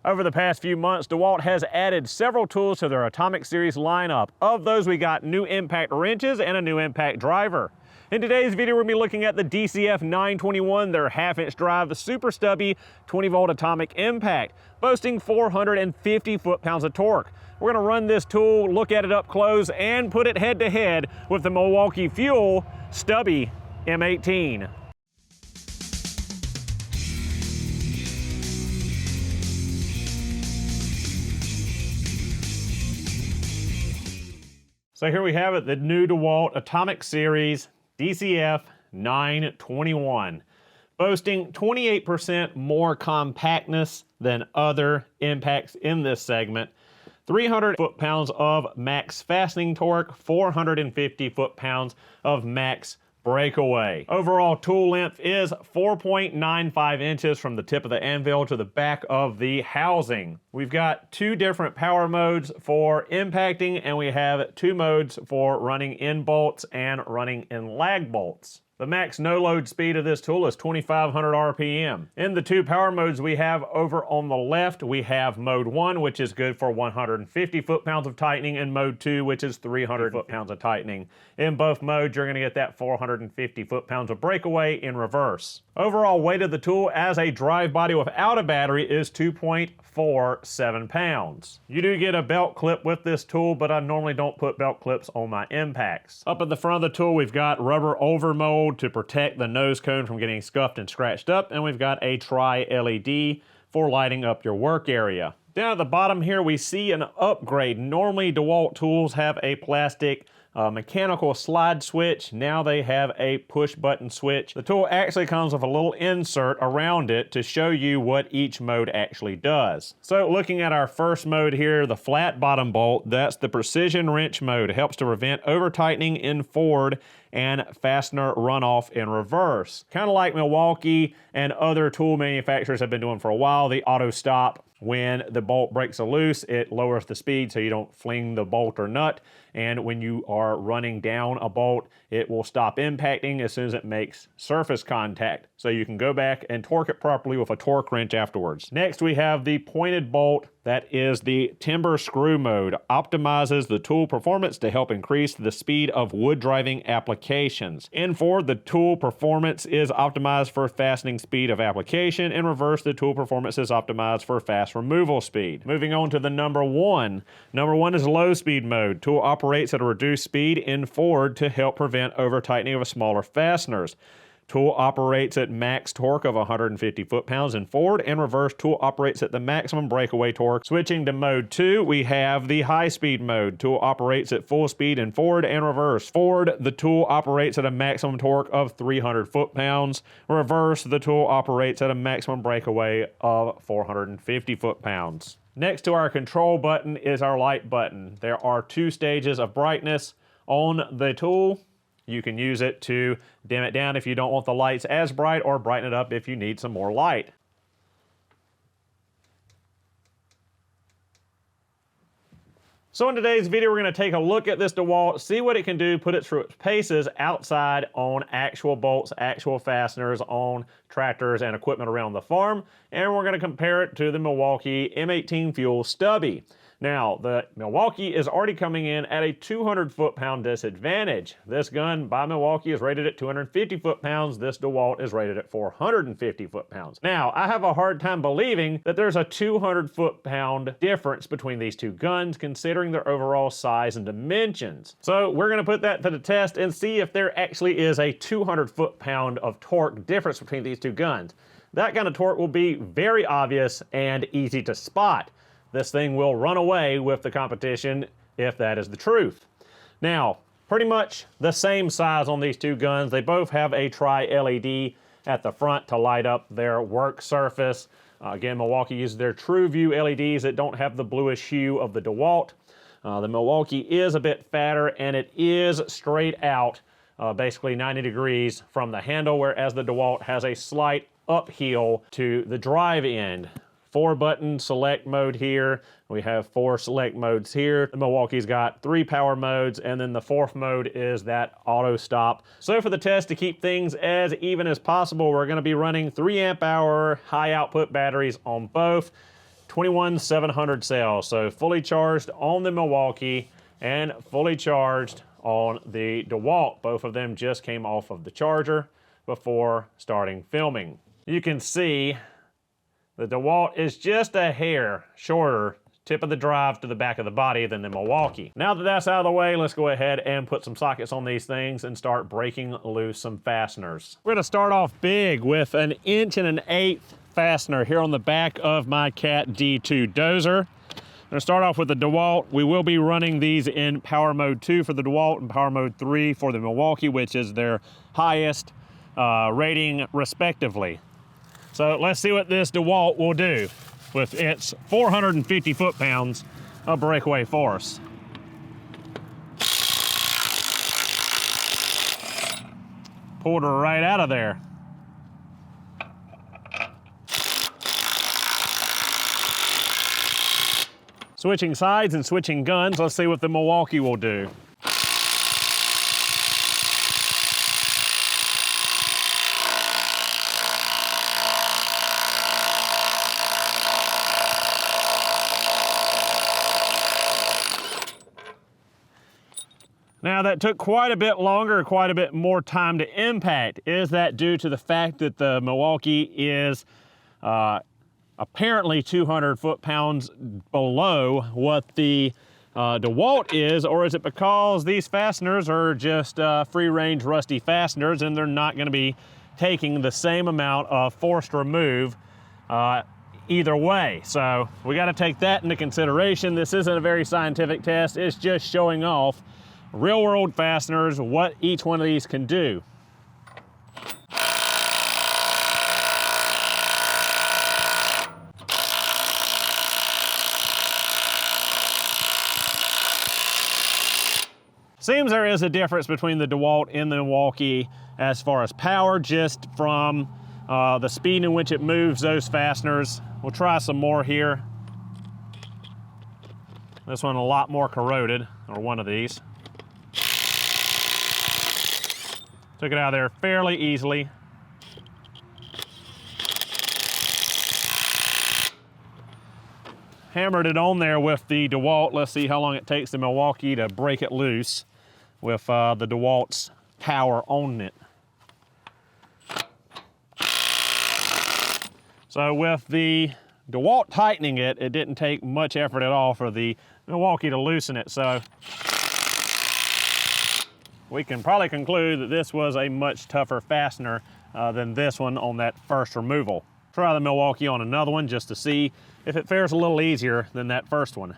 Over the past few months, Dewalt has added several tools to their Atomic series lineup. Of those, we got new impact wrenches and a new impact driver. In today's video, we're going to be looking at the DCF921, their half-inch drive, the super stubby 20-volt Atomic impact, boasting 450 foot-pounds of torque. We're going to run this tool, look at it up close, and put it head-to-head with the Milwaukee Fuel Stubby M18. So here we have it, the new Dewalt Atomic Series DCF921, boasting 28% more compactness than other impacts in this segment, 300 foot-pounds of max fastening torque, 450 foot-pounds of max breakaway. Overall tool length is 4.95 inches from the tip of the anvil to the back of the housing. We've got two different power modes for impacting, and we have two modes for running in bolts and running in lag bolts. The max no-load speed of this tool is 2,500 RPM. In the two power modes we have over on the left, we have mode 1, which is good for 150 foot-pounds of tightening, and mode 2, which is 300 foot-pounds of tightening. In both modes, you're going to get that 450 foot-pounds of breakaway in reverse. Overall weight of the tool as a drive body without a battery is 2.47 pounds. You do get a belt clip with this tool, but I normally don't put belt clips on my impacts. Up at the front of the tool, we've got rubber overmold to protect the nose cone from getting scuffed and scratched up, and we've got a tri-LED for lighting up your work area. Down at the bottom here, we see an upgrade. Normally, Dewalt tools have a plastic mechanical slide switch. Now they have a push button switch. The tool actually comes with a little insert around it to show you what each mode actually does. So looking at our first mode here, the flat bottom bolt, that's the precision wrench mode. It helps to prevent over tightening in forward and fastener runoff in reverse. Kind of like Milwaukee and other tool manufacturers have been doing for a while, the auto stop. When the bolt breaks loose, it lowers the speed so you don't fling the bolt or nut. And when you are running down a bolt, it will stop impacting as soon as it makes surface contact. So you can go back and torque it properly with a torque wrench afterwards. Next, we have the pointed bolt. That is the timber screw mode. Optimizes the tool performance to help increase the speed of wood driving applications. In forward, the tool performance is optimized for fastening speed of application. In reverse, the tool performance is optimized for fast removal speed. Moving on to the number 1. Number 1 is low speed mode. Tool operates at a reduced speed in forward to help prevent over tightening of smaller fasteners. Tool operates at max torque of 150 foot-pounds in forward, and reverse tool operates at the maximum breakaway torque. Switching to mode 2, we have the high-speed mode. Tool operates at full speed in forward and reverse. Forward, the tool operates at a maximum torque of 300 foot-pounds. Reverse, the tool operates at a maximum breakaway of 450 foot-pounds. Next to our control button is our light button. There are two stages of brightness on the tool. You can use it to dim it down if you don't want the lights as bright, or brighten it up if you need some more light. So in today's video, we're going to take a look at this Dewalt, see what it can do, put it through its paces outside on actual bolts, actual fasteners, on tractors and equipment around the farm, and we're going to compare it to the Milwaukee M18 Fuel Stubby. Now, the Milwaukee is already coming in at a 200 foot-pound disadvantage. This gun by Milwaukee is rated at 250 foot-pounds. This Dewalt is rated at 450 foot-pounds. Now, I have a hard time believing that there's a 200 foot-pound difference between these two guns, considering their overall size and dimensions. So we're going to put that to the test and see if there actually is a 200 foot-pound of torque difference between these two guns. That kind of torque will be very obvious and easy to spot. This thing will run away with the competition if that is the truth. Now, pretty much the same size on these two guns. They both have a tri-LED at the front to light up their work surface. Again, Milwaukee uses their True View LEDs that don't have the bluish hue of the Dewalt. The Milwaukee is a bit fatter, and it is straight out, basically 90 degrees from the handle, whereas the Dewalt has a slight uphill to the drive end. 4-button select mode here. We have 4 select modes here. The Milwaukee's got 3 power modes, and then the 4th mode is that auto stop. So for the test, to keep things as even as possible, we're going to be running 3 amp hour high output batteries on both. 21,700 cells. So fully charged on the Milwaukee and fully charged on the Dewalt. Both of them just came off of the charger before starting filming. You can see the Dewalt is just a hair shorter, tip of the drive to the back of the body, than the Milwaukee. Now that that's out of the way, let's go ahead and put some sockets on these things and start breaking loose some fasteners. We're gonna start off big with an 1 1/8" fastener here on the back of my Cat D2 dozer. I'm gonna start off with the Dewalt. We will be running these in power mode 2 for the Dewalt and power mode 3 for the Milwaukee, which is their highest rating respectively. So let's see what this Dewalt will do with its 450 foot-pounds of breakaway force. Pulled her right out of there. Switching sides and switching guns, let's see what the Milwaukee will do. Now that took quite a bit longer, quite a bit more time to impact. Is that due to the fact that the Milwaukee is apparently 200 foot-pounds below what the Dewalt is, or is it because these fasteners are just free-range rusty fasteners and they're not going to be taking the same amount of forced remove either way? So we got to take that into consideration. This isn't a very scientific test. It's just showing off real-world fasteners, what each one of these can do. Seems there is a difference between the Dewalt and the Milwaukee as far as power, just from the speed in which it moves those fasteners. We'll try some more here. This one a lot more corroded, or one of these. Took it out of there fairly easily. Hammered it on there with the Dewalt. Let's see how long it takes the Milwaukee to break it loose with the Dewalt's power on it. So with the Dewalt tightening it, it didn't take much effort at all for the Milwaukee to loosen it. So we can probably conclude that this was a much tougher fastener than this one on that first removal. Try the Milwaukee on another one just to see if it fares a little easier than that first one.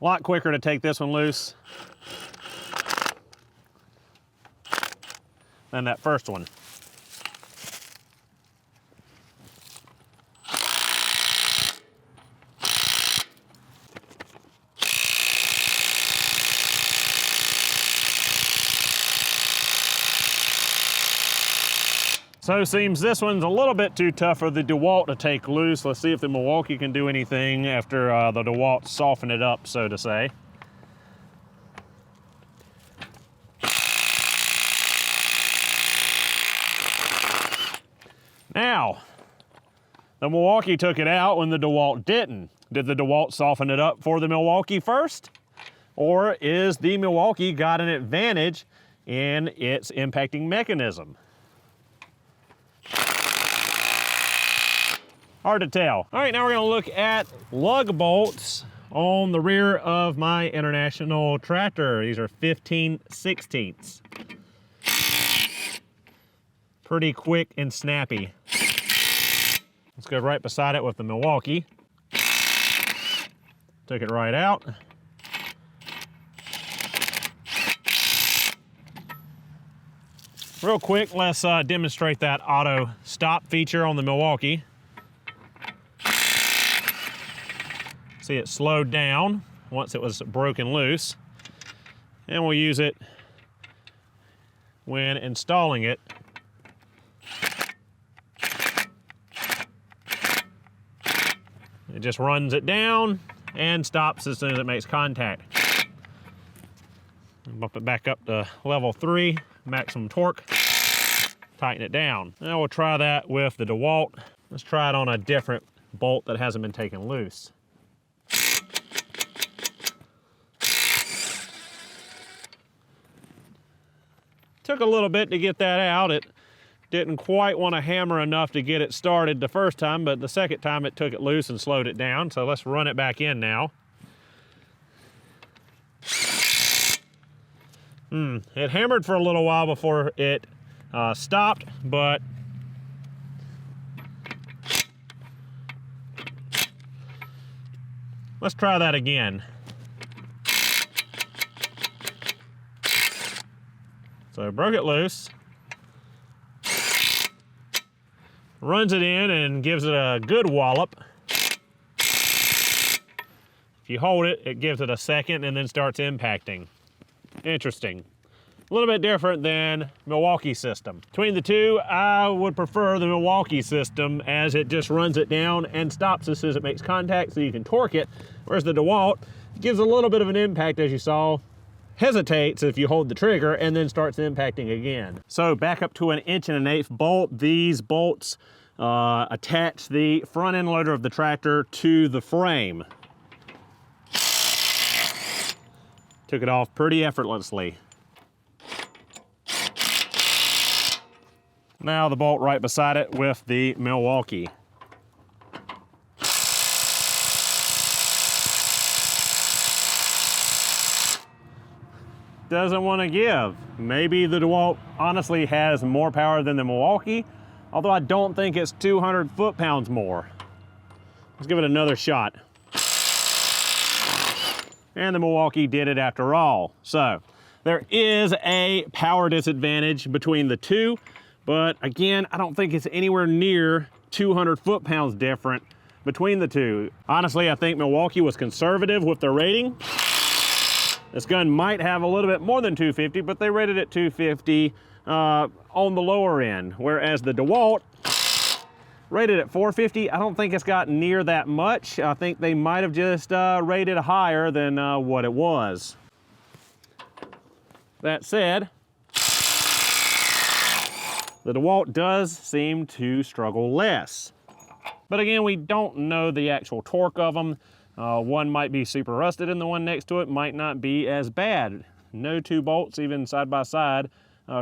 A lot quicker to take this one loose than that first one. So it seems this one's a little bit too tough for the Dewalt to take loose. Let's see if the Milwaukee can do anything after the Dewalt soften it up, so to say. Now, the Milwaukee took it out when the Dewalt didn't. Did the Dewalt soften it up for the Milwaukee first? Or is the Milwaukee got an advantage in its impacting mechanism? Hard to tell. All right, now we're gonna look at lug bolts on the rear of my International tractor. These are 15/16. Pretty quick and snappy. Let's go right beside it with the Milwaukee. Took it right out. Real quick, let's demonstrate that auto stop feature on the Milwaukee. See, it slowed down once it was broken loose. And we'll use it when installing it. It just runs it down and stops as soon as it makes contact. Bump it back up to level 3, maximum torque. tighten it down. Now we'll try that with the Dewalt. Let's try it on a different bolt that hasn't been taken loose. Took a little bit to get that out. It didn't quite want to hammer enough to get it started the first time, but the second time it took it loose and slowed it down. So let's run it back in now. It hammered for a little while before it stopped, but let's try that again. So broke it loose, runs it in and gives it a good wallop. If you hold it, it gives it a second and then starts impacting. Interesting. A little bit different than Milwaukee system. Between the two, I would prefer the Milwaukee system as it just runs it down and stops as soon as it makes contact so you can torque it, whereas the Dewalt gives a little bit of an impact, as you saw, hesitates if you hold the trigger, and then starts impacting again. So back up to an 1 1/8" bolt. These bolts attach the front end loader of the tractor to the frame. Took it off pretty effortlessly. Now the bolt right beside it with the Milwaukee. Doesn't want to give. Maybe the Dewalt honestly has more power than the Milwaukee, although I don't think it's 200 foot-pounds more. Let's give it another shot. And the Milwaukee did it after all. So there is a power disadvantage between the two, but again, I don't think it's anywhere near 200 foot-pounds different between the two. Honestly, I think Milwaukee was conservative with their rating. This gun might have a little bit more than 250, but they rated it 250 on the lower end, whereas the Dewalt rated at 450. I don't think it's got near that much. I think they might have just rated higher than what it was. That said, the Dewalt does seem to struggle less. But again, we don't know the actual torque of them. One might be super rusted and the one next to it might not be as bad. No two bolts, even side by side,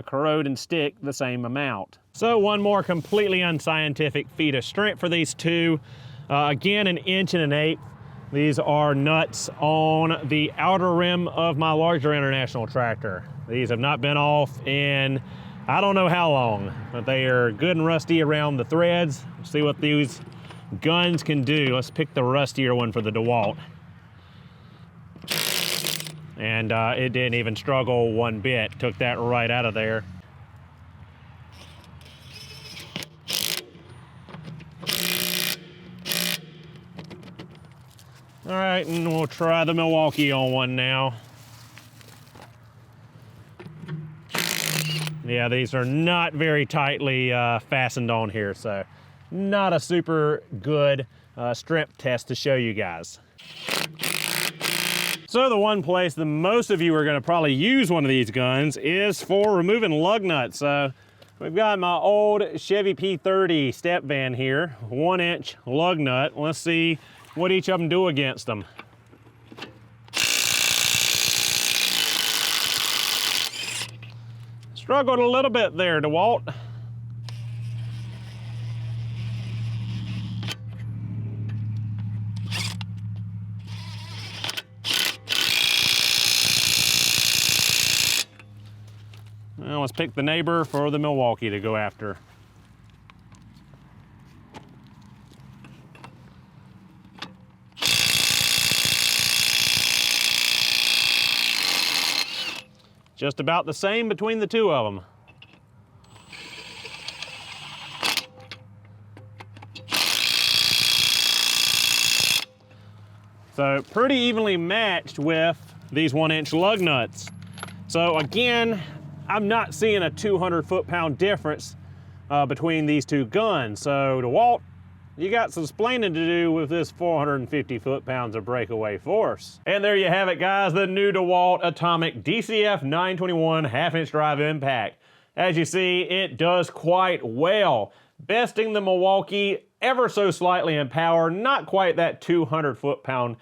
corrode and stick the same amount. So one more completely unscientific feat of strength for these two. Again, an 1 1/8". These are nuts on the outer rim of my larger international tractor. These have not been off in I don't know how long, but they are good and rusty around the threads. We'll see what these guns can do. Let's pick the rustier one for the Dewalt. And it didn't even struggle one bit. Took that right out of there. All right, and we'll try the Milwaukee on one now. Yeah, these are not very tightly fastened on here, so not a super good strength test to show you guys. So the one place that most of you are going to probably use one of these guns is for removing lug nuts. We've got my old Chevy P30 step van here, 1-inch lug nut. Let's see what each of them do against them. Struggled a little bit there, Dewalt. Well, let's pick the neighbor for the Milwaukee to go after. Just about the same between the two of them. So pretty evenly matched with these 1-inch lug nuts. So again, I'm not seeing a 200 foot-pound difference between these two guns. So Dewalt, you got some splaining to do with this 450 foot-pounds of breakaway force. And there you have it, guys, the new Dewalt Atomic DCF921 half-inch drive impact. As you see, it does quite well, besting the Milwaukee ever so slightly in power, not quite that 200 foot-pound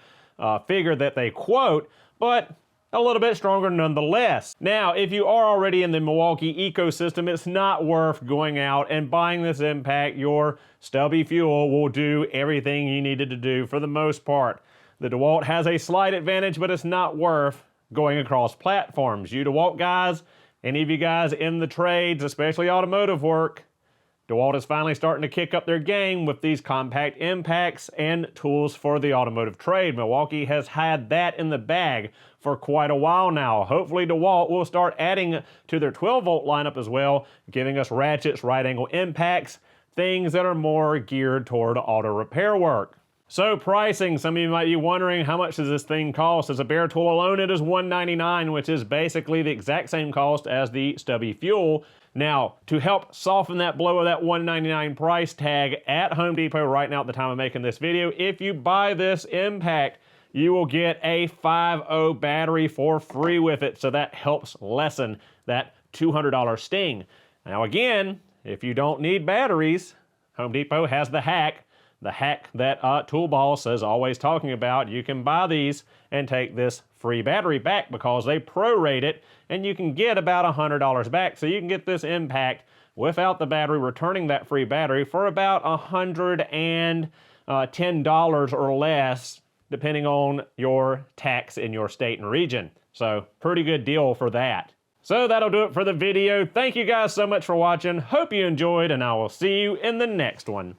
figure that they quote, but a little bit stronger nonetheless. Now, if you are already in the Milwaukee ecosystem, it's not worth going out and buying this impact. Your Stubby fuel will do everything you needed to do for the most part. The Dewalt has a slight advantage, but it's not worth going across platforms. You Dewalt guys, any of you guys in the trades, especially automotive work, Dewalt is finally starting to kick up their game with these compact impacts and tools for the automotive trade. Milwaukee has had that in the bag for quite a while now. Hopefully Dewalt will start adding to their 12-volt lineup as well, giving us ratchets, right-angle impacts, things that are more geared toward auto repair work. So pricing, some of you might be wondering, how much does this thing cost? As a bare tool alone, it is $199, which is basically the exact same cost as the Stubby fuel. Now, to help soften that blow of that $199 price tag at Home Depot right now at the time of making this video, if you buy this impact, you will get a 5.0 battery for free with it, so that helps lessen that $200 sting. Now again, if you don't need batteries, Home Depot has the hack that Tool Boss is always talking about. You can buy these and take this free battery back because they prorate it, and you can get about $100 back. So you can get this impact without the battery, returning that free battery for about $110 or less, depending on your tax in your state and region. So pretty good deal for that. So that'll do it for the video. Thank you guys so much for watching. Hope you enjoyed, and I will see you in the next one.